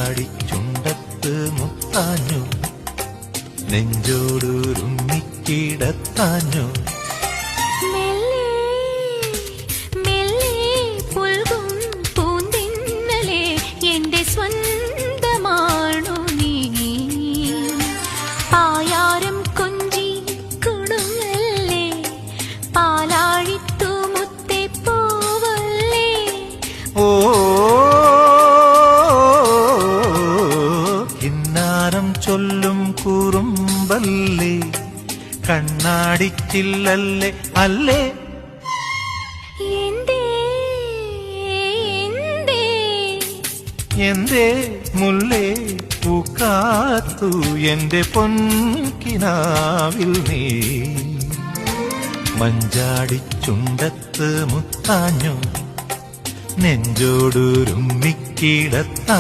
മഞ്ചാടി ചുണ്ടത്ത് മുത്താഞ്ഞു നെഞ്ചോടുരുമ്മിക്കിടത്താഞ്ഞു കിന്നാരം ചൊല്ലും കുറുമ്പല്ലേ കണ്ണാടിച്ചില്ലല്ലേ അല്ലേ എന്തേ മുല്ലേ പൂക്കാത്തു എന്റെ പൊൻകിനാവിൽ നീ മഞ്ചാടി ചുണ്ടത്ത് മുത്താഞ്ഞു നെഞ്ചോടുരുമ്മിക്കിടത്താ